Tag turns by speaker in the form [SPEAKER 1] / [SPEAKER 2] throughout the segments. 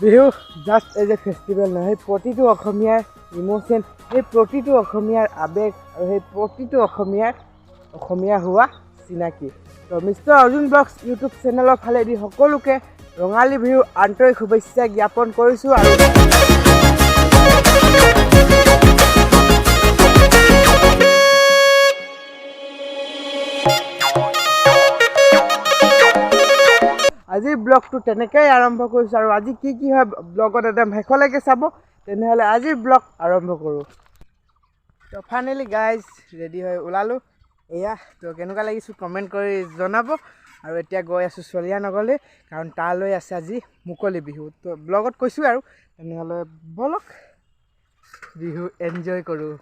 [SPEAKER 1] Bihu just as a festival নহয়, প্ৰতিটো অসমীয়াৰ ইম'শ্যন, সেই প্ৰতিটো অসমীয়াৰ আৱেগ আৰু সেই প্ৰতিটো অসমীয়া হোৱা চিনাকি। তো মিষ্টাৰ অৰ্জুন ব্লগছ ইউটিউব চেনেলৰ ফালেদি সকলোকে ৰঙালী বিহুৰ আন্তৰিক শুভেচ্ছা জ্ঞাপন কৰিছোঁ। আৰু আজিৰ ব্লগটো তেনেকৈয়ে আৰম্ভ কৰিছোঁ। আৰু আজি কি হয় ব্লগত একদম শেষলৈকে চাব। তেনেহ'লে আজিৰ ব্লগ আৰম্ভ কৰোঁ। তো ফাইনেলি গাইজ ৰেডি হৈ ওলালোঁ। এয়া তো কেনেকুৱা লাগিছোঁ কমেণ্ট কৰি জনাব। আৰু এতিয়া গৈ আছোঁ চলিয়ানগৰলৈ, কাৰণ তালৈ আছে আজি মুকলি বিহু। তো ব্লগত কৈছোঁ আৰু তেনেহ'লে ব'লক বিহু এনজয় কৰোঁ।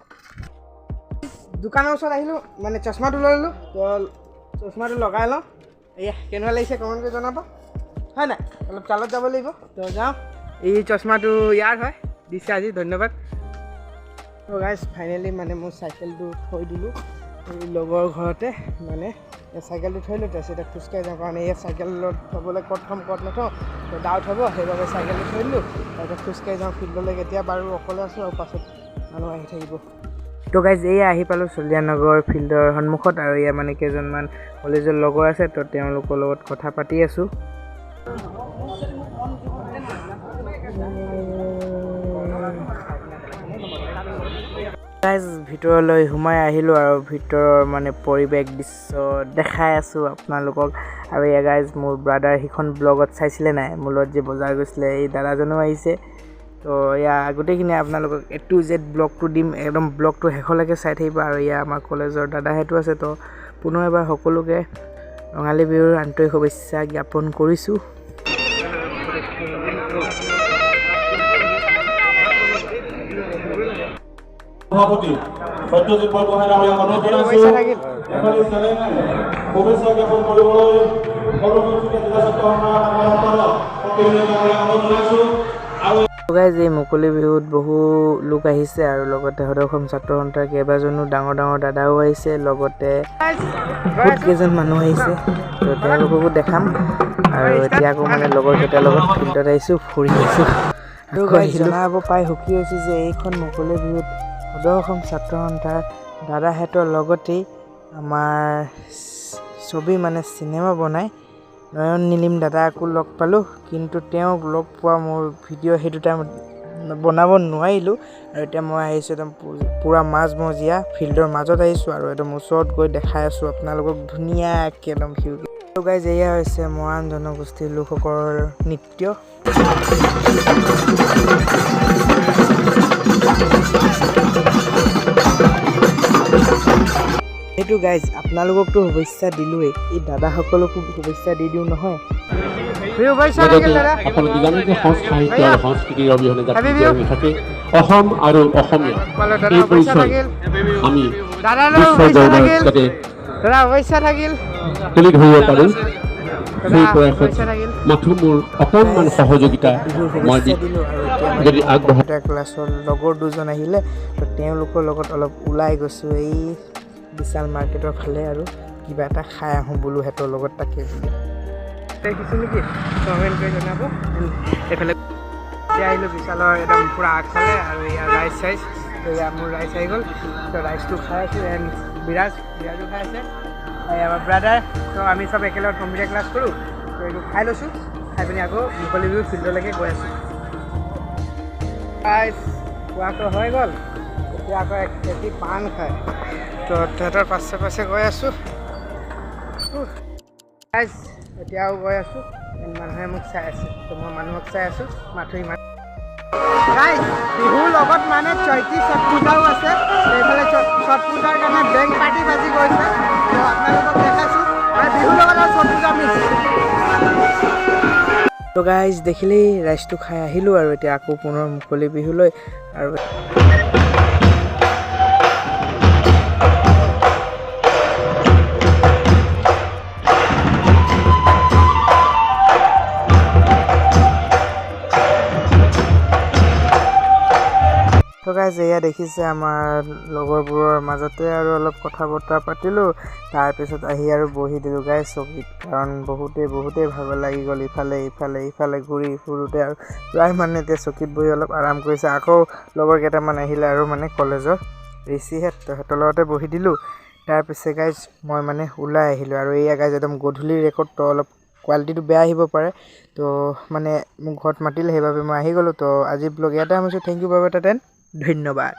[SPEAKER 1] দোকানৰ ওচৰত আহিলোঁ, মানে চশমাটো লৈ ল'লোঁ। তো চশমাটো লগাই লওঁ। এয়া কেনেকুৱা লাগিছে কমেণ্ট কৰি জনাব, হয় নাই? অলপ তালত যাব লাগিব। তো যাওঁ, এই চশমাটো ইয়াৰ হয়, দিছে আজি, ধন্যবাদ। তো গাইজ ফাইনেলি মানে মোৰ চাইকেলটো থৈ দিলোঁ এই লগৰ ঘৰতে। মানে এই চাইকেলটো থৈ দিলোঁ, তাৰপিছত এতিয়া খোজকাঢ়ি যাওঁ, কাৰণ এই চাইকেলত থ'বলৈ ক'ত নথওঁ, তো ডাউট হ'ব, সেইবাবে চাইকেলটো থৈ দিলোঁ। তাৰপিছত খোজকাঢ়ি যাওঁ ফিল্ডলৈ। এতিয়া বাৰু অকলে আছোঁ, আৰু পাছত মানুহ আহি থাকিব। তো গাইজ এয়া আহি পালোঁ চলিয়ানগৰ ফিল্ডৰ সন্মুখত। আৰু এয়া মানে কেইজনমান কলেজৰ লগৰ আছে, তো তেওঁলোকৰ লগত কথা পাতি আছোঁ। গাইজ ভিতৰলৈ সোমাই আহিলোঁ, আৰু ভিতৰৰ মানে পৰিৱেশ দৃশ্য দেখাই আছোঁ আপোনালোকক। আৰু এয়া গাইজ মোৰ ব্ৰাদাৰ সিখন ব্লগত চাইছিলে নাই, মোৰ লগত যে বজাৰ গৈছিলে, এই দাদাজনো আহিছে। তো এয়া গোটেইখিনি আপোনালোকক A to Z ব্লগটো দিম, একদম ব্লগটো শেষলৈকে চাই থাকিব। আৰু এয়া আমাৰ কলেজৰ দাদাহেঁতো আছে। তো পুনৰ এবাৰ সকলোকে ৰঙালী বিহুৰ আন্তৰিক শুভেচ্ছা জ্ঞাপন কৰিছোঁ।
[SPEAKER 2] সভাপতি সত্যজিৎ বৰগোহাঁইক আমি অনুৰোধ জনাইছোঁ এফালে শুভেচ্ছা জ্ঞাপন কৰিবলৈ কৰ্মসূচীকে জিলা ছাত্ৰ সন্থাসকলক অনুৰোধ জনাইছোঁ।
[SPEAKER 1] গাইজ এই মুকলি বিহুত বহু লোক আহিছে, আৰু লগতে সদৌ ছাত্ৰ সন্থাৰ কেইবাজনো ডাঙৰ দাদাও আহিছে, লগতে বহুত কেইজন মানুহ আহিছে। তো তেওঁলোককো দেখাম। আৰু এতিয়া আকৌ মানে লগৰকেইটাৰ লগত ফিল্ডত আহিছোঁ, ফুৰি আহিছোঁ। আৰু গাইজ জনাব পাই সুখী হৈছোঁ যে এইখন মুকলি বিহুত সদৌ অসম ছাত্ৰ সন্থাৰ দাদাহেঁতৰ লগতেই আমাৰ ছবি মানে চিনেমা বনাই নয়ন নীলিম দাদাকো লগ পালোঁ। কিন্তু তেওঁক লগ পোৱা মোৰ ভিডিঅ' সেইটো টাইমত বনাব নোৱাৰিলোঁ। আৰু এতিয়া মই আহিছোঁ একদম পূৰা মাজমজিয়া ফিল্ডৰ মাজত আহিছোঁ, আৰু একদম ওচৰত গৈ দেখাই আছোঁ আপোনালোকক ধুনীয়াকৈ একদম সিউকৈ। তো গাইজ এয়া হৈছে মৰাণ জনগোষ্ঠীৰ লোকসকলৰ নৃত্য। সেইটো গাইজ আপোনালোককতো শুভেচ্ছা দিলোঁৱেই, এই দাদাসকলকো শুভেচ্ছা দি দিওঁ নহয়।
[SPEAKER 2] সংস্কৃতিৰ অবিহনে থাকে অসম আৰু অসমীয়া এই পৰিচয় আমি তুলি ধৰিব পাৰোঁ। সেই প্ৰয়াসত মাথো মোৰ অকণমান সহযোগিতা মই যদি আগবঢ়াই।
[SPEAKER 1] ক্লাছৰ লগৰ দুজন আহিলে, তো তেওঁলোকৰ লগত অলপ ওলাই গৈছোঁ এই বিশাল মাৰ্কেটৰ ফালে, আৰু কিবা এটা খাই আহোঁ বোলো সিহঁতৰ লগত, তাকে বুলি দেখিছোঁ নেকি কমেণ্ট কৰি জনাব। এইফালে এতিয়া আহিলোঁ বিশালৰ একদম পূৰা আগফালে, আৰু ইয়াৰ ৰাইচ চাইজ। তো ইয়াৰ মোৰ ৰাইচ আহি গ'ল, তো ৰাইচটো খাই আছোঁ। এণ্ড বিৰাজো খাই আছে, আমাৰ ব্ৰাদাৰ। তো আমি চব একেলগত কম্পিউটাৰ ক্লাছ কৰোঁ। তো এইটো খাই লৈছোঁ, খাই পিনি আকৌ মুকলি বিহু ফিল্ডলৈকে গৈ আছোঁ। ৰাইচ খোৱাটো হৈ গ'ল, এতিয়া আকৌ এক খেতি পাণ খায়। তো তেহেঁতৰ পাছে গৈ আছোঁ। গাইজ এতিয়াও গৈ আছোঁ, মানুহে মোক চাই আছে। তো মই মানুহক চাই আছোঁ, মাথো ইমান। গাইজ বিহুৰ লগত মানে চৈতী ছট পূজাও আছে। এইফালে ছট পূজাৰ কাৰণে বেংক পাৰ্টি বাজি গৈছে। তো আপোনালোকক দেখাইছোঁ, মানে বিহুৰ লগত আৰু ছট পূজা মিক্স। তো গাইজ দেখিলেই ৰাইচটো খাই আহিলোঁ, আৰু এতিয়া আকৌ পুনৰ মুকলি বিহুলৈ। আৰু তো গাইজ এয়া দেখিছে আমাৰ লগৰবোৰৰ মাজতে আৰু অলপ কথা বতৰা পাতিলোঁ তাৰপিছত আহি আৰু বহি দিলোঁ গাইজ চকীত কাৰণ বহুতেই ভাগৰ লাগি গ'ল ইফালে ঘূৰি ফুৰোঁতে আৰু প্ৰায় মানে এতিয়া চকীত বহি অলপ আৰাম কৰিছে আকৌ লগৰ কেইটামান আহিলে আৰু মানে কলেজৰ ঋষিহেঁত সিহঁতৰ লগতে বহি দিলোঁ তাৰপিছত গাইজ মই মানে ওলাই আহিলোঁ আৰু এয়া গাইজ একদম গধূলি ৰেকৰ্ড তো অলপ কোৱালিটিটো বেয়া আহিব পাৰে তো মানে মোক ঘৰত মাতিলে সেইবাবে মই আহি গ'লোঁ তো আজি ব্লগ ইয়াতে সামৰিছোঁ থেংক ইউ বাবে ধন্যবাদ।